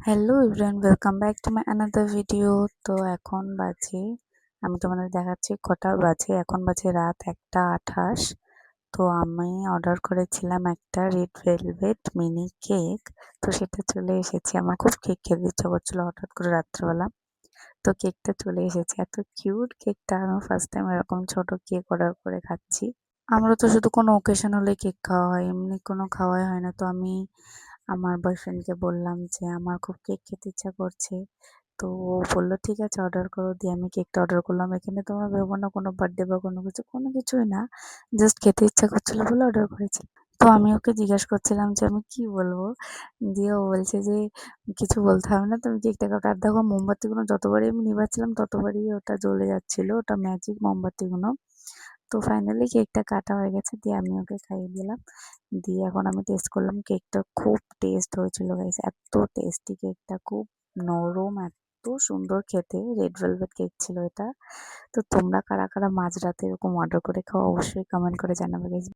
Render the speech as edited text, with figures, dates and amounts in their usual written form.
Hello everyone, welcome back to my another video. তো এখন বাজে, আমি তোমাদের দেখাচ্ছি কটা বাজে। এখন বাজে রাত 1:28। তো আমি অর্ডার করেছিলাম একটা রেড ভেলভেট মিনি কেক। তো সেটা চলে এসেছে। আমার খুব কেক খেতে ইচ্ছা করছিলো হঠাৎ করে রাত্রেবেলা। তো কেকটা চলে এসেছে। এত কিউট কেকটা, আমি ফার্স্ট টাইম এরকম ছোট কেক অর্ডার করে খাচ্ছি। আমরা তো শুধু কোনো অকেশন হলে কেক খাওয়া হয়, এমনি কোনো খাওয়াই হয় না। তো আমি আমার বয়ফ্রেন্ডকে বললাম যে আমার খুব কেক খেতে ইচ্ছা করছে। তো ও বললো ঠিক আছে অর্ডার করো। দিয়ে আমি কেকটা অর্ডার করলাম। এখানে তোমরা ভেবো না কোনো বার্থডে বা কোনো কিছুই না, জাস্ট খেতে ইচ্ছা করছিল বলে অর্ডার করেছি। তো আমি ওকে জিজ্ঞাসা করছিলাম যে আমি কি বলবো। দিয়ে ও বলছে যে কিছু বলতে হবে না, তুমি কেকটা কাটো। আর দেখো মোমবাতিগুলো যতবারই আমি নিভাচ্ছিলাম ততবারই ওটা জ্বলে যাচ্ছিল, ওটা ম্যাজিক মোমবাতিগুলো। তো ফাইনালি কেকটা কাটা হয়ে গেছে, দিয়ে আমি ওকে খাইয়ে দিলাম। দিয়ে এখন আমি টেস্ট করলাম, কেকটা খুব টেস্ট হয়েছিল গাইস, এত টেস্টি কেকটা, খুব নরম, এত সুন্দর খেতে। রেড ভেলভেট কেক ছিল এটা। তো তোমরা কারা কারা মাঝরাতে এরকম অর্ডার করে খাও অবশ্যই কমেন্ট করে জানাবে গাইস।